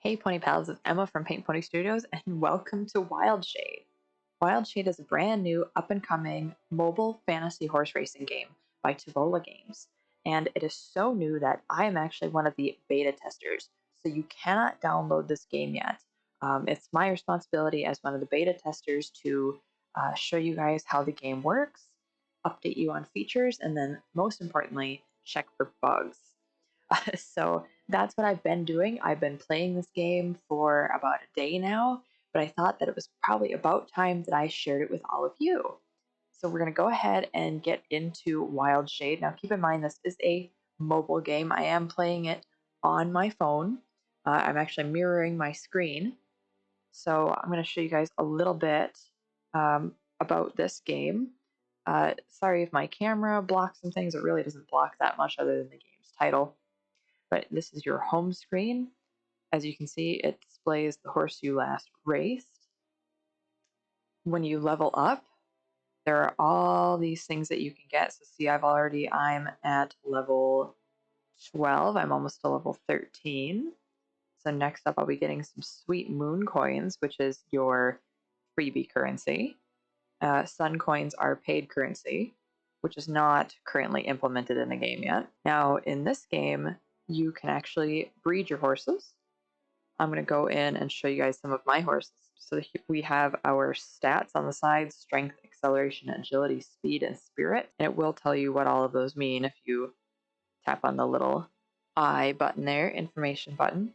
Hey Pony Pals, it's Emma from Paint Pony Studios, and welcome to Wildshade. Wildshade is a brand new, up-and-coming mobile fantasy horse racing game by Tuvola Games, and it is so new that I am actually one of the beta testers, so you cannot download this game yet. It's my responsibility as one of the beta testers to show you guys how the game works, update you on features, and then most importantly, check for bugs. So that's what I've been doing. I've been playing this game for about a day now, but I thought that it was probably about time that I shared it with all of you. So we're going to go ahead and get into Wildshade. Now keep in mind this is a mobile game. I am playing it on my phone. I'm actually mirroring my screen. So I'm going to show you guys a little bit about this game. Sorry if my camera blocks some things. It really doesn't block that much other than the game's title. But this is your home screen. As you can see, it displays the horse you last raced. When you level up, there are all these things that you can get. So see, I'm at level 12. I'm almost to level 13. So next up, I'll be getting some sweet moon coins, which is your freebie currency. Sun coins are paid currency, which is not currently implemented in the game yet. Now, in this game, you can actually breed your horses. I'm going to go in and show you guys some of my horses. So we have our stats on the side: strength, acceleration, agility, speed, and spirit. And it will tell you what all of those mean if you tap on the little I button there, information button.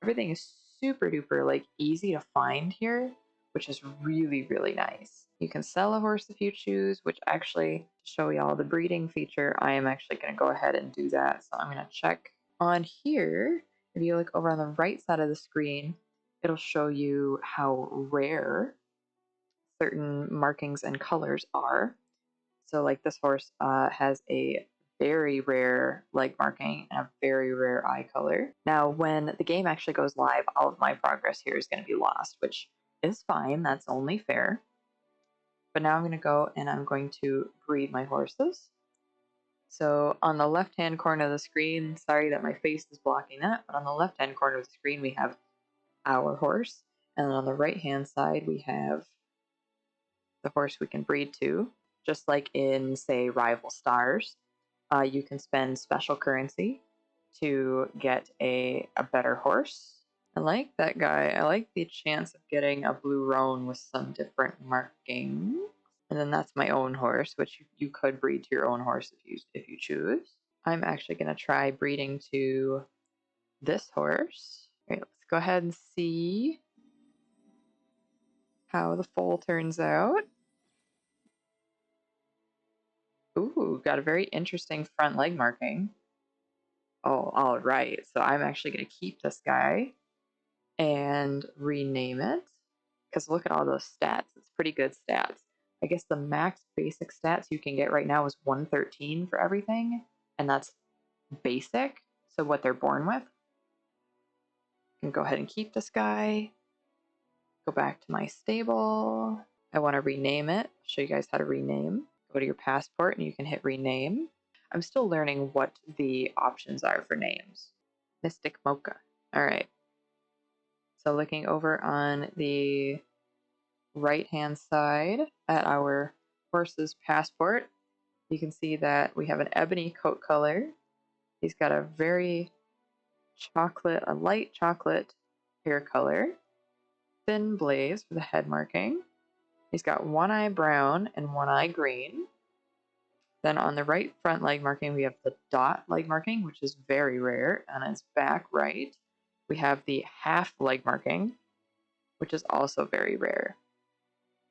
Everything is super duper easy to find here, which is really, really nice. You can sell a horse if you choose, which actually, to show you all the breeding feature, I am actually going to go ahead and do that. So I'm going to check on here. If you look over on the right side of the screen, it'll show you how rare certain markings and colors are. So like this horse has a very rare leg marking and a very rare eye color. Now, when the game actually goes live, all of my progress here is going to be lost, which is fine. That's only fair. But now I'm going to go and I'm going to breed my horses. So on the left-hand corner of the screen, sorry that my face is blocking that, but on the left-hand corner of the screen, we have our horse. And then on the right-hand side, we have the horse we can breed to. Just like in, say, Rival Stars, you can spend special currency to get a better horse. I like that guy. I like the chance of getting a blue roan with some different markings. And then that's my own horse, which you could breed to your own horse if you choose. I'm actually going to try breeding to this horse. All right, let's go ahead and see how the foal turns out. Ooh, got a very interesting front leg marking. Oh, all right. So I'm actually going to keep this guy and rename it, because look at all those stats. It's pretty good stats. I guess the max basic stats you can get right now is 113 for everything, and that's basic, so what they're born with. I can go ahead and keep this guy. Go back to my stable. I want to rename it. I'll show you guys how to rename. Go to your passport and you can hit rename. I'm still learning what the options are for names. Mystic Mocha. All right. So looking over on the right-hand side at our horse's passport, you can see that we have an ebony coat color. He's got a light chocolate hair color, thin blaze for the head marking. He's got one eye brown and one eye green. Then on the right front leg marking, we have the dot leg marking, which is very rare. On his back right, we have the half leg marking, which is also very rare.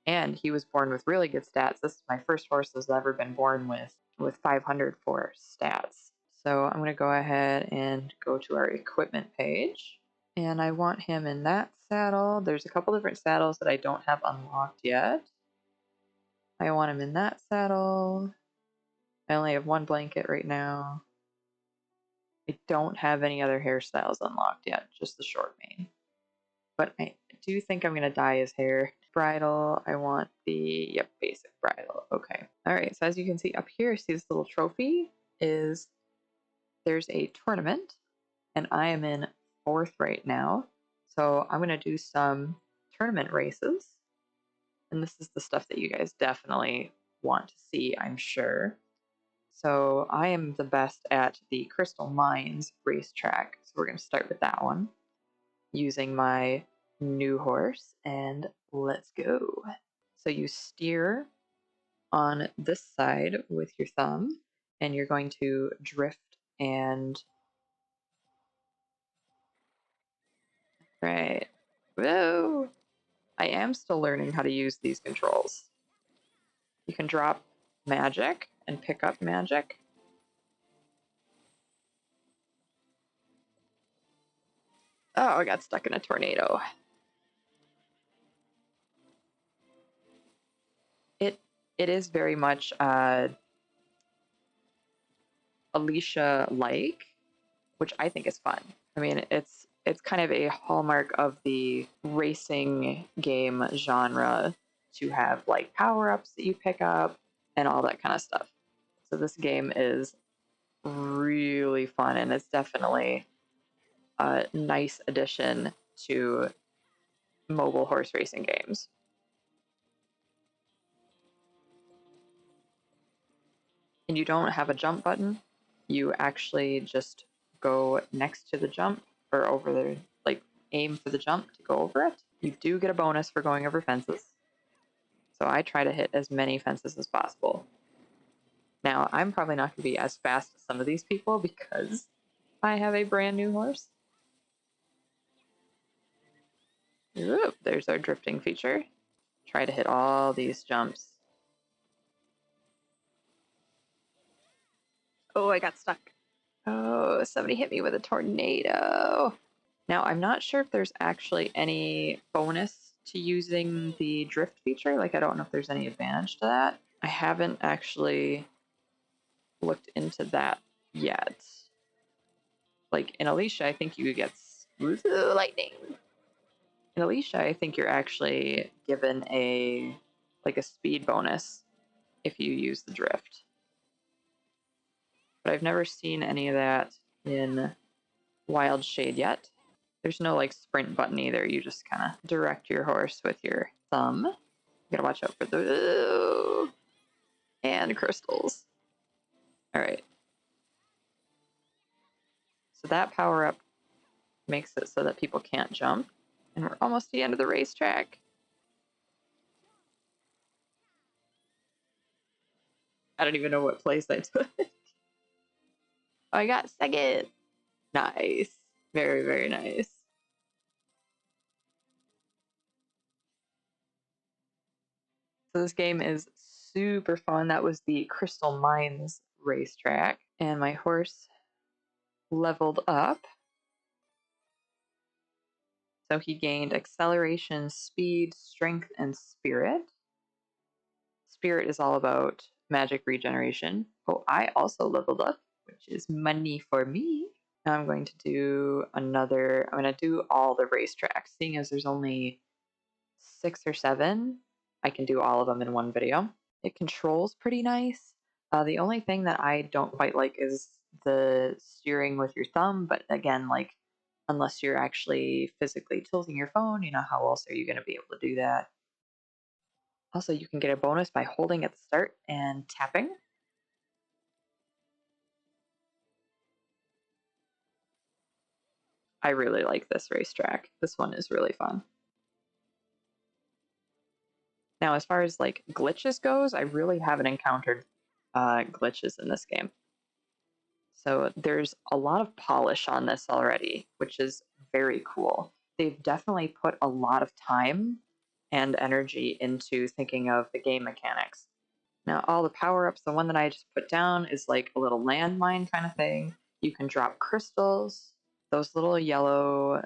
And he was born with really good stats. This is my first horse that's ever been born with 500 for stats. So I'm going to go ahead and go to our equipment page. And I want him in that saddle. There's a couple different saddles that I don't have unlocked yet. I want him in that saddle. I only have one blanket right now. I don't have any other hairstyles unlocked yet, just the short mane. But I do think I'm going to dye his hair. Bridle, I want the, basic bridle. Okay. All right, so as you can see up here, see this little trophy there's a tournament, and I am in 4th right now. So I'm going to do some tournament races. And this is the stuff that you guys definitely want to see, I'm sure. So I am the best at the Crystal Mines racetrack. So we're going to start with that one using my new horse, and let's go. So you steer on this side with your thumb, and you're going to drift and right. Whoa! I am still learning how to use these controls. You can drop magic and pick up magic. Oh, I got stuck in a tornado. It is very much Alicia-like, which I think is fun. I mean, it's kind of a hallmark of the racing game genre to have like power-ups that you pick up and all that kind of stuff. So this game is really fun, and it's definitely a nice addition to mobile horse racing games. And you don't have a jump button. You actually just go next to the jump or over there, like aim for the jump to go over it. You do get a bonus for going over fences. So I try to hit as many fences as possible. Now, I'm probably not going to be as fast as some of these people because I have a brand new horse. Ooh, there's our drifting feature. Try to hit all these jumps. Oh, I got stuck. Oh, somebody hit me with a tornado. Now, I'm not sure if there's actually any bonus to using the drift feature. Like, I don't know if there's any advantage to that. I haven't actually looked into that yet. Like, in Alicia, I think you get lightning. In Alicia, I think you're actually given a speed bonus if you use the drift. But I've never seen any of that in Wildshade yet. There's no like sprint button either. You just kind of direct your horse with your thumb. You gotta watch out for the and crystals. All right. So that power up makes it so that people can't jump, and we're almost to the end of the racetrack. I don't even know what place I took. Oh, I got second. Nice. Very, very nice. So this game is super fun. That was the Crystal Mines racetrack, and my horse leveled up. So he gained acceleration, speed, strength, and spirit. Spirit is all about magic regeneration. Oh, I also leveled up, which is money for me. Now I'm going to do I'm going to do all the racetracks. Seeing as there's only 6 or 7, I can do all of them in one video. It controls pretty nice. The only thing that I don't quite like is the steering with your thumb, but again, like, unless you're actually physically tilting your phone, you know, how else are you going to be able to do that? Also, you can get a bonus by holding at the start and tapping. I really like this racetrack. This one is really fun. Now, as far as like glitches goes, I really haven't encountered glitches in this game. So there's a lot of polish on this already, which is very cool. They've definitely put a lot of time and energy into thinking of the game mechanics. Now, all the power-ups, the one that I just put down is like a little landmine kind of thing. You can drop crystals. Those little yellow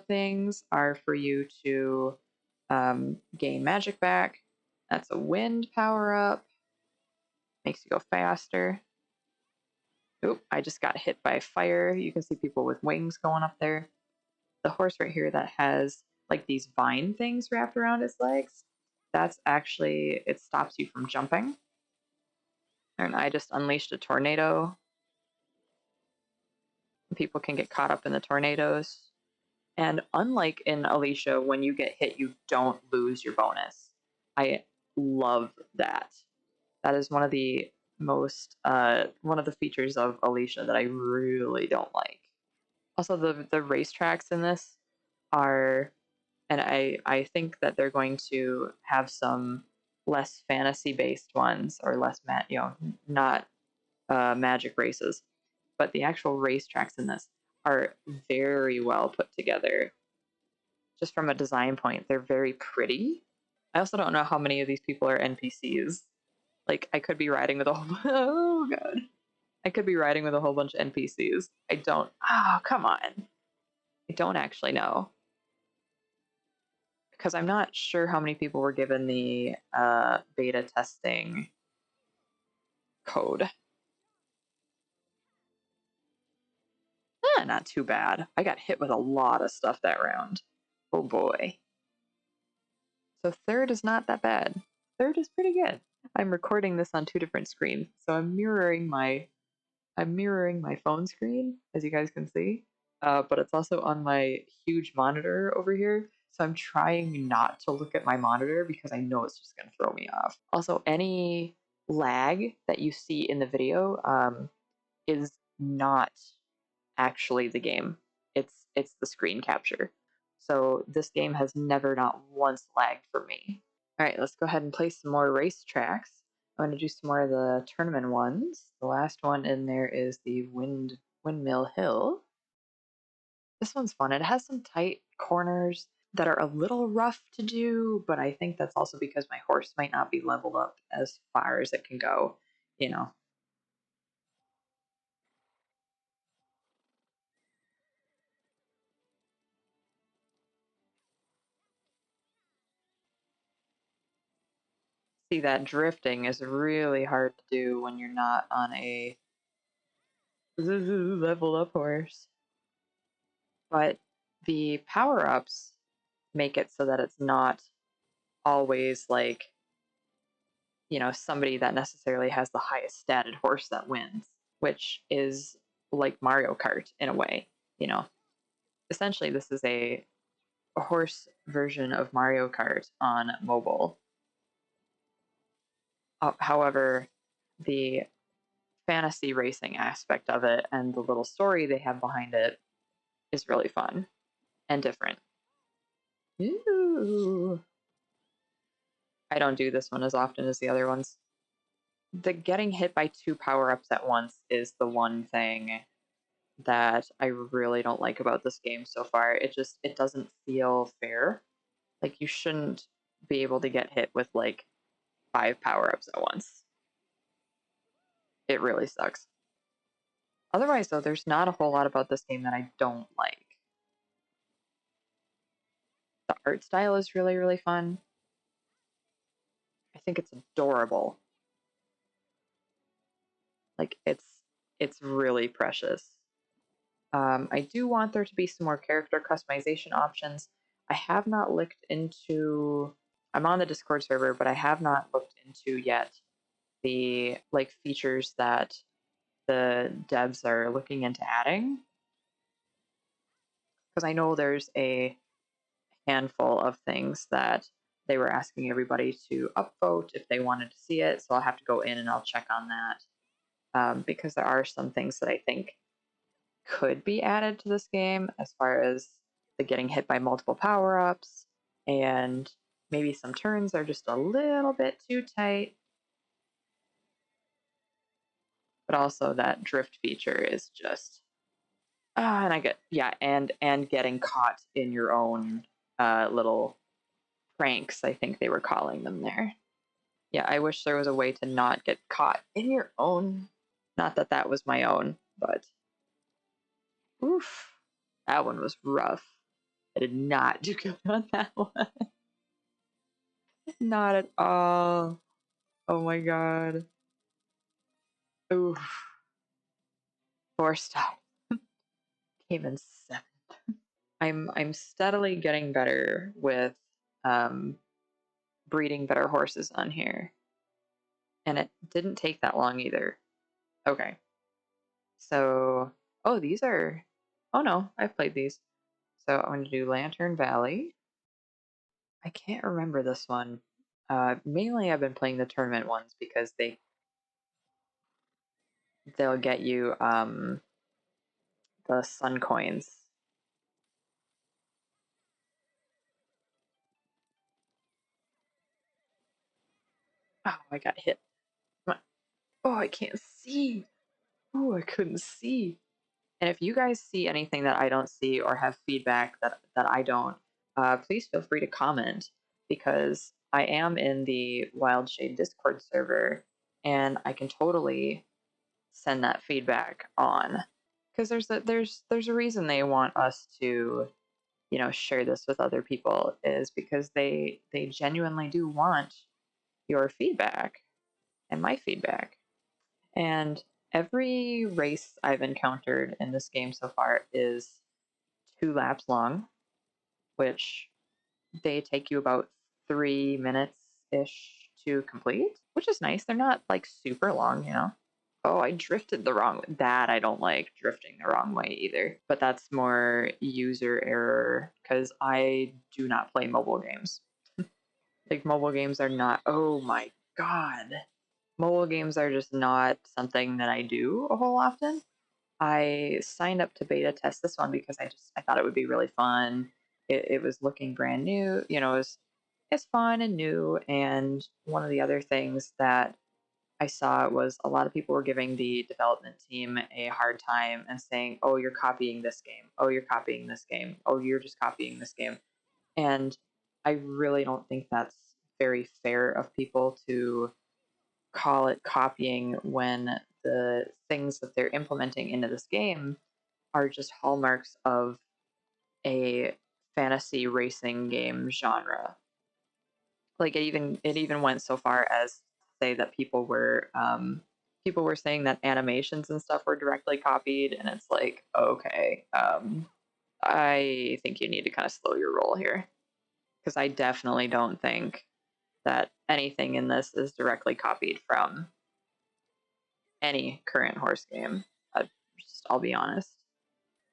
things are for you to gain magic back. That's a wind power-up. Makes you go faster. Oop, I just got hit by fire. You can see people with wings going up there. The horse right here that has like these vine things wrapped around its legs, that's actually, it stops you from jumping. And I just unleashed a tornado. People can get caught up in the tornadoes. And unlike in Alicia, when you get hit, you don't lose your bonus. I love that. That is one of the one of the features of Alicia that I really don't like. Also, the racetracks in this are, and I think that they're going to have some less fantasy based ones, or less not magic races, but the actual racetracks in this are very well put together. Just from a design point, they're very pretty. I also don't know how many of these people are NPCs. Like, I could be riding with a whole oh god. I could be riding with a whole bunch of NPCs. I don't oh come on. I don't actually know. Because I'm not sure how many people were given the beta testing code. Not too bad. I got hit with a lot of stuff that round. Oh boy. So third is not that bad. Third is pretty good. I'm recording this on two different screens, so I'm mirroring my phone screen, as you guys can see, but it's also on my huge monitor over here. So I'm trying not to look at my monitor because I know it's just going to throw me off. Also, any lag that you see in the video is not actually the game. It's the screen capture. So this game has never, not once, lagged for me. All right, let's go ahead and play some more race tracks. I'm going to do some more of the tournament ones. The last one in there is the Windmill Hill. This one's fun. It has some tight corners that are a little rough to do, but I think that's also because my horse might not be leveled up as far as it can go, you know. See, that drifting is really hard to do when you're not on a leveled up horse. But the power-ups make it so that it's not always like, somebody that necessarily has the highest statted horse that wins, which is like Mario Kart in a way, you know. Essentially, this is a horse version of Mario Kart on mobile. However, the fantasy racing aspect of it and the little story they have behind it is really fun and different. Ooh. I don't do this one as often as the other ones. The getting hit by two power-ups at once is the one thing that I really don't like about this game so far. It doesn't feel fair. Like, you shouldn't be able to get hit with like 5 power-ups at once. It really sucks. Otherwise, though, there's not a whole lot about this game that I don't like. The art style is really, really fun. I think it's adorable. Like, it's really precious. I do want there to be some more character customization options. I have not looked into. I'm on the Discord server, but I have not looked into yet the like features that the devs are looking into adding, because I know there's a handful of things that they were asking everybody to upvote if they wanted to see it. So I'll have to go in and I'll check on that, because there are some things that I think could be added to this game, as far as the getting hit by multiple power-ups, and maybe some turns are just a little bit too tight. But also that drift feature is just and I get and getting caught in your own little pranks, I think they were calling them there. Yeah, I wish there was a way to not get caught in your own. Not that that was my own, but oof, that one was rough. I did not do good on that one. Not at all. Oh my god. Oof. 4 star. Came in 7th. I'm steadily getting better with breeding better horses on here. And it didn't take that long either. Okay. So, oh, these are, oh no, I've played these. So I'm going to do Lantern Valley. I can't remember this one. Mainly I've been playing the tournament ones because they'll get you the sun coins. Oh, I got hit. Oh, I can't see. Oh, I couldn't see. And if you guys see anything that I don't see or have feedback that I don't, please feel free to comment, because I am in the Wildshade Discord server and I can totally send that feedback on, because there's a reason they want us to, you know, share this with other people, is because they genuinely do want your feedback and my feedback. And every race I've encountered in this game so far is 2 laps long, which they take you about 3 minutes ish to complete, which is nice. They're not like super long, you know. Oh, I drifted the wrong way. That I don't like, drifting the wrong way either. But that's more user error because I do not play mobile games. Like, mobile games are not, oh my god. Mobile games are just not something that I do a whole often. I signed up to beta test this one because I thought it would be really fun. It was looking brand new, you know, it's fun and new. And one of the other things that I saw was a lot of people were giving the development team a hard time and saying, "Oh, you're copying this game. Oh, you're copying this game. Oh, you're just copying this game." And I really don't think that's very fair of people to call it copying when the things that they're implementing into this game are just hallmarks of a fantasy racing game genre. Like, it even went so far as to say that people were saying that animations and stuff were directly copied, and it's like, okay, I think you need to kind of slow your roll here, because I definitely don't think that anything in this is directly copied from any current horse game. I'll be honest.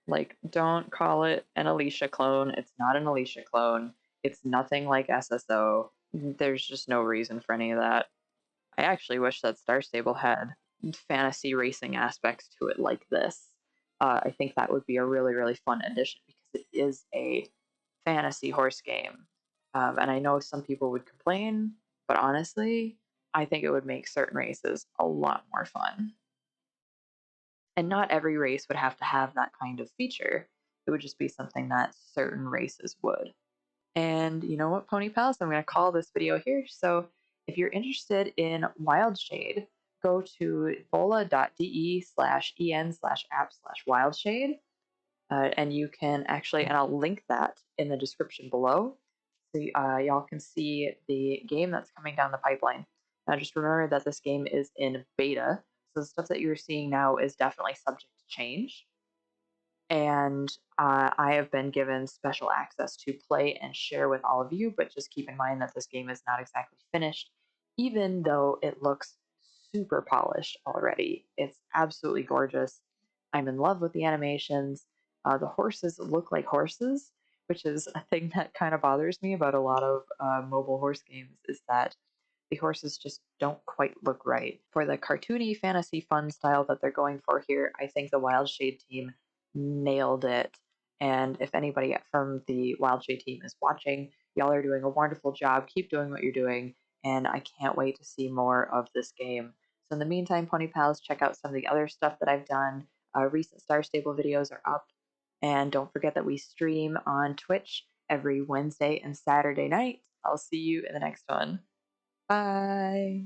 Like, don't call it an Alicia clone. It's not an Alicia clone. It's nothing like SSO. There's just no reason for any of that. I actually wish that Star Stable had fantasy racing aspects to it like this. I think that would be a really, really fun addition, because it is a fantasy horse game. And I know some people would complain, but honestly, I think it would make certain races a lot more fun. And not every race would have to have that kind of feature. It would just be something that certain races would. And you know what, Pony Pals? I'm going to call this video here. So if you're interested in Wildshade, go to bola.de/en/app/wildshade. And you can actually, and I'll link that in the description below. So y'all can see the game that's coming down the pipeline. Now just remember that this game is in beta. So the stuff that you're seeing now is definitely subject to change. And I have been given special access to play and share with all of you, but just keep in mind that this game is not exactly finished, even though it looks super polished already. It's absolutely gorgeous. I'm in love with the animations. The horses look like horses, which is a thing that kind of bothers me about a lot of mobile horse games, is that the horses just don't quite look right. For the cartoony fantasy fun style that they're going for here, I think the Wildshade team nailed it. And if anybody from the Wildshade team is watching, y'all are doing a wonderful job. Keep doing what you're doing, and I can't wait to see more of this game. So in the meantime, Pony Pals, check out some of the other stuff that I've done. Recent Star Stable videos are up, and don't forget that we stream on Twitch every Wednesday and Saturday night. I'll see you in the next one. Bye.